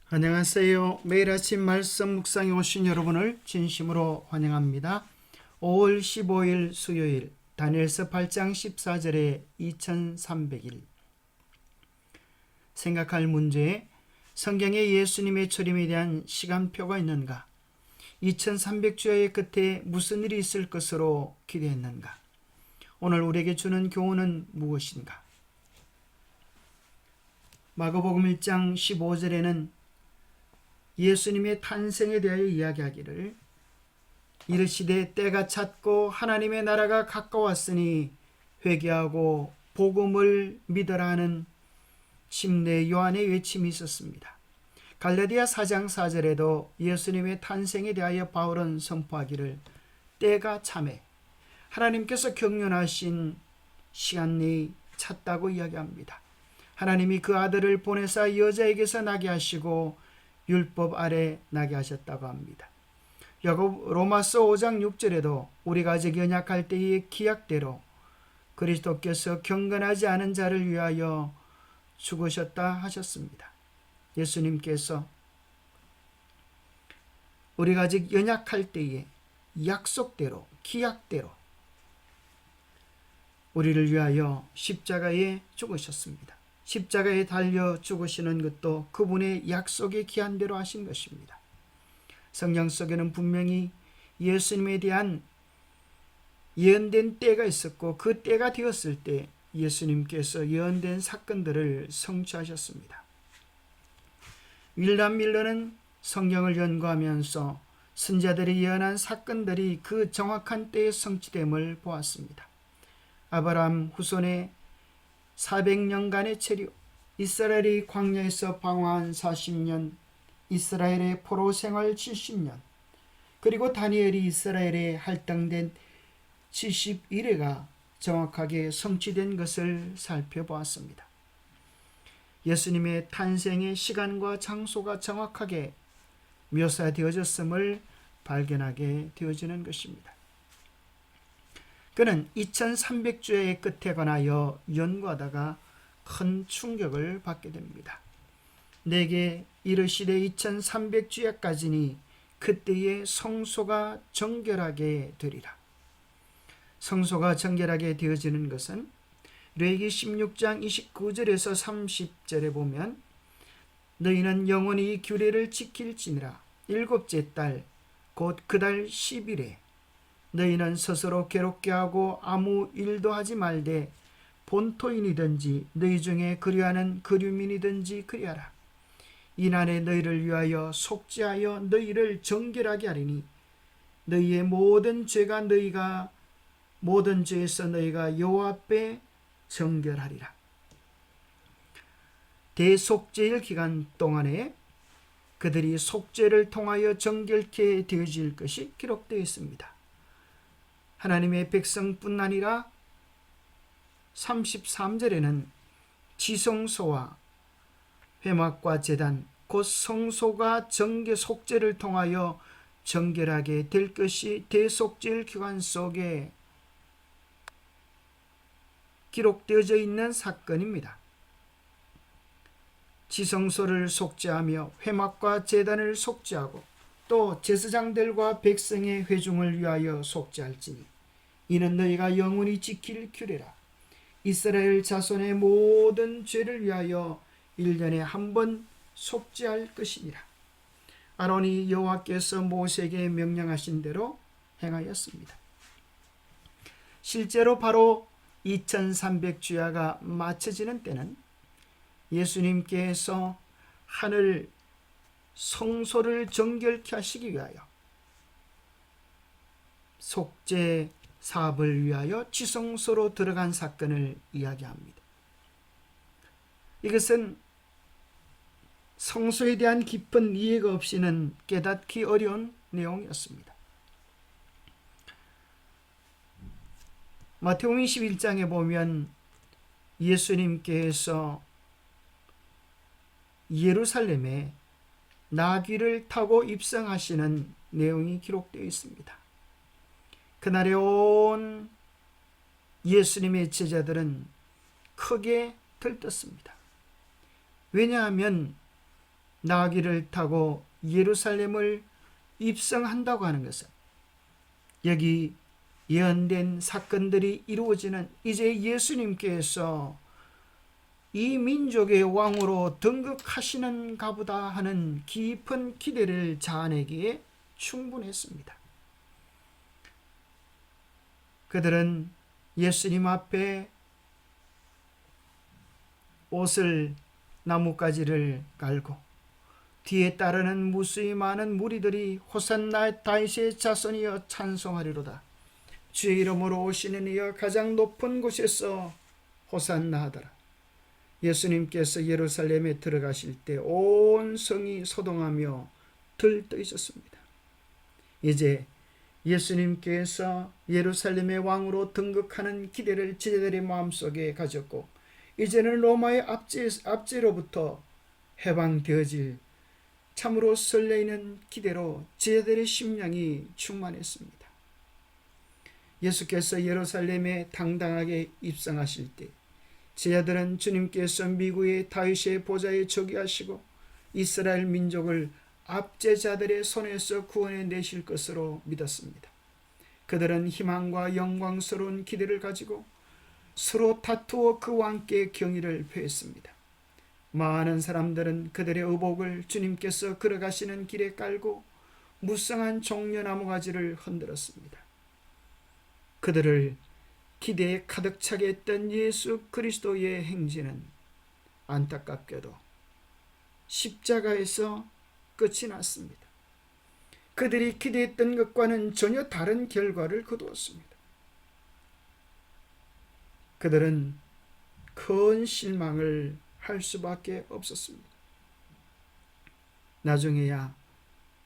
안녕하세요. 매일 아침 말씀 묵상에 오신 여러분을 진심으로 환영합니다. 5월 15일 수요일 다니엘서 8장 14절에 2300일 생각할 문제, 성경에 예수님의 초림에 대한 시간표가 있는가? 2300주야의 끝에 무슨 일이 있을 것으로 기대했는가? 오늘 우리에게 주는 교훈은 무엇인가? 마가복음 1장 15절에는 예수님의 탄생에 대하여 이야기하기를 이르시되 때가 찼고 하나님의 나라가 가까웠으니 회개하고 복음을 믿어라 하는 침례 요한의 외침이 있었습니다. 갈라디아 4장 4절에도 예수님의 탄생에 대하여 바울은 선포하기를 때가 참에 하나님께서 경륜하신 시간이 찼다고 이야기합니다. 하나님이 그 아들을 보내사 여자에게서 나게 하시고 율법 아래 나게 하셨다고 합니다. 로마서 5장 6절에도 우리가 아직 연약할 때의 기약대로 그리스도께서 경건하지 않은 자를 위하여 죽으셨다 하셨습니다. 예수님께서 우리가 아직 연약할 때의 약속대로 기약대로 우리를 위하여 십자가에 죽으셨습니다. 십자가에 달려 죽으시는 것도 그분의 약속의 기한대로 하신 것입니다. 성경 속에는 분명히 예수님에 대한 예언된 때가 있었고 그 때가 되었을 때 예수님께서 예언된 사건들을 성취하셨습니다. 윌람 밀러는 성경을 연구하면서 선지자들이 예언한 사건들이 그 정확한 때에 성취됨을 보았습니다. 아브라함 후손의 400년간의 체류, 이스라엘이 광야에서 방황한 40년, 이스라엘의 포로 생활 70년, 그리고 다니엘이 이스라엘에 할당된 71회가 정확하게 성취된 것을 살펴보았습니다. 예수님의 탄생의 시간과 장소가 정확하게 묘사되어졌음을 발견하게 되어지는 것입니다. 그는 2300주의 끝에 관하여 연구하다가 큰 충격을 받게 됩니다. 내게 이르시되 2300주야까지니 그때에 성소가 정결하게 되리라. 성소가 정결하게 되어지는 것은 레위기 16장 29절에서 30절에 보면 너희는 영원히 규례를 지킬지니라. 일곱째 달 곧 그 달 10일에 너희는 스스로 괴롭게 하고 아무 일도 하지 말되 본토인이든지 너희 중에 그리하는 그류민이든지 그리하라. 이날에 너희를 위하여 속죄하여 너희를 정결하게 하리니 너희의 모든 죄가 모든 죄에서 너희가 여호와 앞에 정결하리라. 대속죄일 기간 동안에 그들이 속죄를 통하여 정결케 되어질 것이 기록되어 있습니다. 하나님의 백성뿐 아니라 33절에는 지성소와 회막과 제단 곧 성소가 속죄를 통하여 정결하게 될 것이 대속죄일 기간 속에 기록되어져 있는 사건입니다. 지성소를 속죄하며 회막과 제단을 속죄하고 또 제사장들과 백성의 회중을 위하여 속죄할지니 이는 너희가 영원히 지킬 규례라. 이스라엘 자손의 모든 죄를 위하여 1년에 한 번 속죄할 것이니라. 아론이 여호와께서 모세에게 명령하신 대로 행하였습니다. 실제로 바로 2300주야가 마쳐지는 때는 예수님께서 하늘 성소를 정결케 하시기 위하여 속죄 사업을 위하여 지성소로 들어간 사건을 이야기합니다. 이것은 성소에 대한 깊은 이해가 없이는 깨닫기 어려운 내용이었습니다. 마태복음 21장에 보면 예수님께서 예루살렘에 나귀를 타고 입성하시는 내용이 기록되어 있습니다. 그날에 온 예수님의 제자들은 크게 들떴습니다. 왜냐하면 나귀를 타고 예루살렘을 입성한다고 하는 것은 여기 예언된 사건들이 이루어지는 이제 예수님께서 이 민족의 왕으로 등극하시는가 보다 하는 깊은 기대를 자아내기에 충분했습니다. 그들은 예수님 앞에 옷을 나뭇가지를 깔고 뒤에 따르는 무수히 많은 무리들이 호산나 다윗의 자손이여 찬송하리로다. 주의 이름으로 오시는 이여 가장 높은 곳에서 호산나 하더라. 예수님께서 예루살렘에 들어가실 때 온 성이 소동하며 들떠 있었습니다. 이제 예수님께서 예루살렘의 왕으로 등극하는 기대를 제자들의 마음속에 가졌고 이제는 로마의 압제로부터 해방되어질 참으로 설레이는 기대로 제자들의 심령이 충만했습니다. 예수께서 예루살렘에 당당하게 입성하실 때 제자들은 주님께서 미국의 다윗의 보좌에 저기하시고 이스라엘 민족을 압제자들의 손에서 구원해 내실 것으로 믿었습니다. 그들은 희망과 영광스러운 기대를 가지고 서로 다투어 그 왕께 경의를 표했습니다. 많은 사람들은 그들의 의복을 주님께서 걸어가시는 길에 깔고 무성한 종려나무 가지를 흔들었습니다. 그들을 기대에 가득 차게 했던 예수 그리스도의 행진은 안타깝게도 십자가에서 끝이 났습니다. 그들이 기대했던 것과는 전혀 다른 결과를 거두었습니다. 그들은 큰 실망을 할 수밖에 없었습니다. 나중에야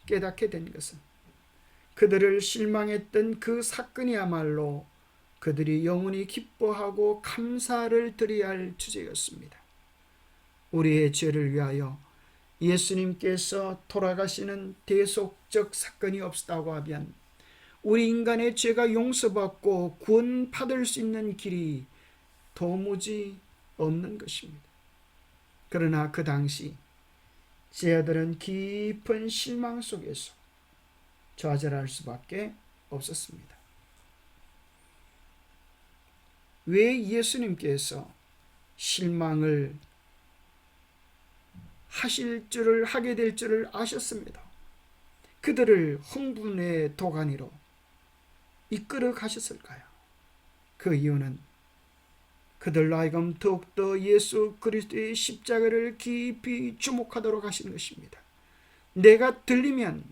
깨닫게 된 것은 그들을 실망했던 그 사건이야말로 그들이 영원히 기뻐하고 감사를 드려야 할 주제였습니다. 우리의 죄를 위하여 예수님께서 돌아가시는 대속적 사건이 없었다고 하면 우리 인간의 죄가 용서받고 구원받을 수 있는 길이 도무지 없는 것입니다. 그러나 그 당시 제자들은 깊은 실망 속에서 좌절할 수밖에 없었습니다. 왜 예수님께서 실망을 하게 될 줄을 아셨습니다. 그들을 흥분의 도가니로 이끌어 가셨을까요? 그 이유는 그들로 하여금 더욱더 예수 그리스도의 십자가를 깊이 주목하도록 하신 것입니다. 내가 들리면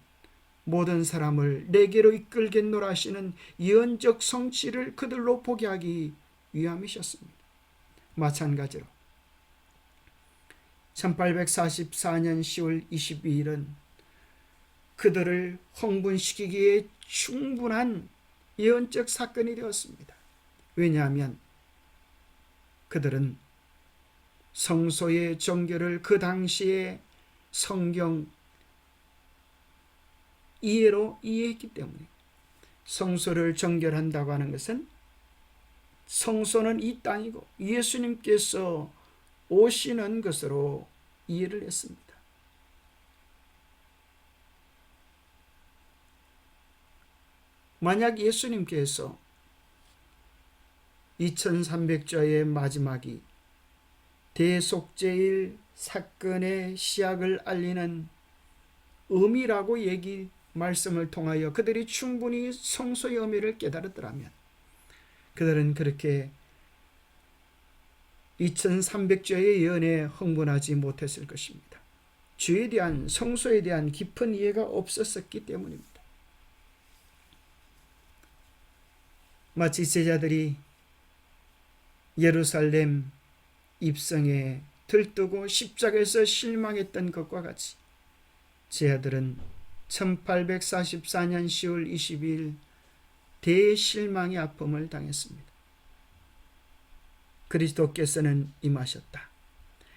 모든 사람을 내게로 이끌겠노라 하시는 예언적 성취를 그들로 보게 하기 위함이셨습니다. 마찬가지로 1844년 10월 22일은 그들을 흥분시키기에 충분한 예언적 사건이 되었습니다. 왜냐하면 그들은 성소의 정결을 그 당시에 성경 이해로 이해했기 때문에 성소를 정결한다고 하는 것은 성소는 이 땅이고 예수님께서 오시는 것으로 이해를 했습니다. 만약 예수님께서 2300자의 마지막이 대속죄일 사건의 시작을 알리는 의미라고 말씀을 통하여 그들이 충분히 성소의 의미를 깨달았더라면 그들은 그렇게 2300자의 예언에 흥분하지 못했을 것입니다. 주에 대한 성소에 대한 깊은 이해가 없었기 때문입니다. 마치 제자들이 예루살렘 입성에 들뜨고 십자가에서 실망했던 것과 같이 제자들은 1844년 10월 22일 대실망의 아픔을 당했습니다. 그리스도께서는 임하셨다.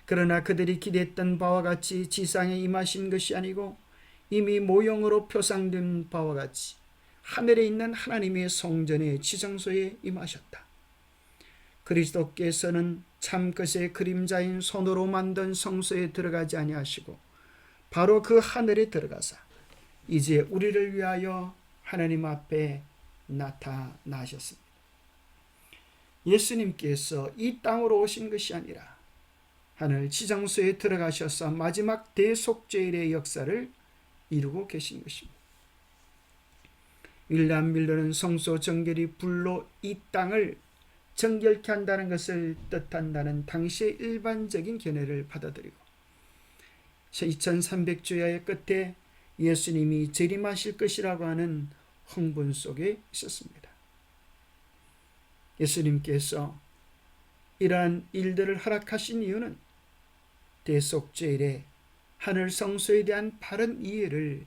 그러나 그들이 기대했던 바와 같이 지상에 임하신 것이 아니고 이미 모형으로 표상된 바와 같이 하늘에 있는 하나님의 성전의 지성소에 임하셨다. 그리스도께서는 참것의 그림자인 손으로 만든 성소에 들어가지 아니하시고 바로 그 하늘에 들어가사 이제 우리를 위하여 하나님 앞에 나타나셨습니다. 예수님께서 이 땅으로 오신 것이 아니라 하늘 지정소에 들어가셔서 마지막 대속죄일의 역사를 이루고 계신 것입니다. 윌리엄 밀러는 성소 정결이 불로 이 땅을 정결케 한다는 것을 뜻한다는 당시의 일반적인 견해를 받아들이고 2300주야의 끝에 예수님이 재림하실 것이라고 하는 흥분 속에 있었습니다. 예수님께서 이러한 일들을 허락하신 이유는 대속죄일에 하늘 성소에 대한 바른 이해를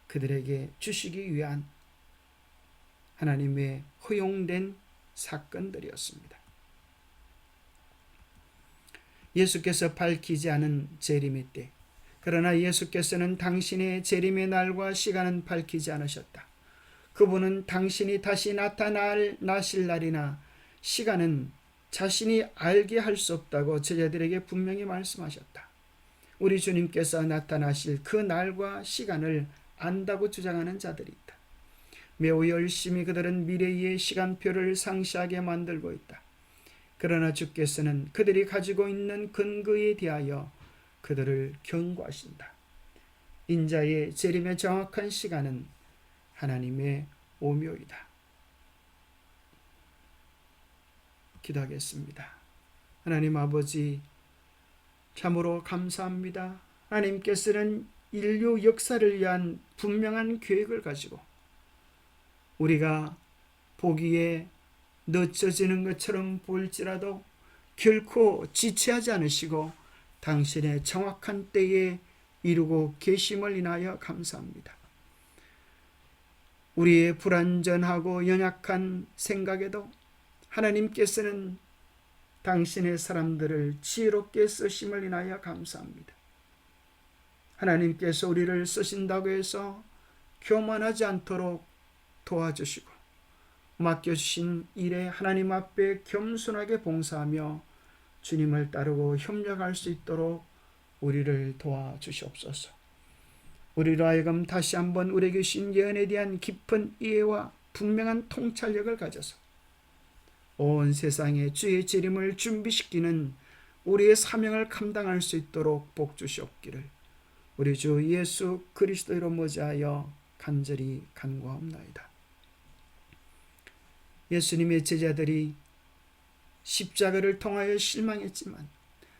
그들에게 주시기 위한 하나님의 허용된 사건들이었습니다. 예수께서 밝히지 않은 재림의 때, 그러나 예수께서는 당신의 재림의 날과 시간은 밝히지 않으셨다. 그분은 당신이 다시 나실 날이나 시간은 자신이 알게 할 수 없다고 제자들에게 분명히 말씀하셨다. 우리 주님께서 나타나실 그 날과 시간을 안다고 주장하는 자들이 있다. 매우 열심히 그들은 미래의 시간표를 상시하게 만들고 있다. 그러나 주께서는 그들이 가지고 있는 근거에 대하여 그들을 경고하신다. 인자의 재림의 정확한 시간은 하나님의 오묘이다. 기도하겠습니다. 하나님 아버지, 참으로 감사합니다. 하나님께서는 인류 역사를 위한 분명한 계획을 가지고 우리가 보기에 늦춰지는 것처럼 보일지라도 결코 지체하지 않으시고 당신의 정확한 때에 이루고 계심을 인하여 감사합니다. 우리의 불완전하고 연약한 생각에도 하나님께서는 당신의 사람들을 지혜롭게 쓰심을 인하여 감사합니다. 하나님께서 우리를 쓰신다고 해서 교만하지 않도록 도와주시고 맡겨주신 일에 하나님 앞에 겸손하게 봉사하며 주님을 따르고 협력할 수 있도록 우리를 도와주시옵소서. 우리로 하여금 다시 한번 우리에게 주신 예언에 대한 깊은 이해와 분명한 통찰력을 가져서 온 세상에 주의 재림을 준비시키는 우리의 사명을 감당할 수 있도록 복 주시옵기를 우리 주 예수 그리스도로 모자하여 간절히 간구하옵나이다. 예수님의 제자들이 십자가를 통하여 실망했지만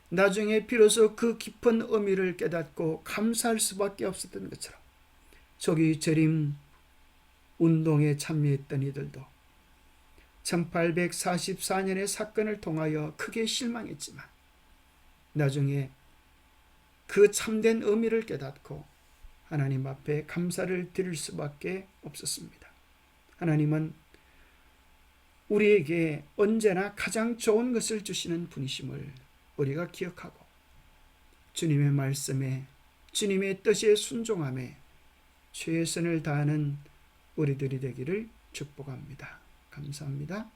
나중에 비로소 그 깊은 의미를 깨닫고 감사할 수밖에 없었던 것처럼 저기 재림 운동에 참여했던 이들도 1844년의 사건을 통하여 크게 실망했지만 나중에 그 참된 의미를 깨닫고 하나님 앞에 감사를 드릴 수밖에 없었습니다. 하나님은 우리에게 언제나 가장 좋은 것을 주시는 분이심을 우리가 기억하고 주님의 말씀에 주님의 뜻에 순종함에 최선을 다하는 우리들이 되기를 축복합니다. 감사합니다.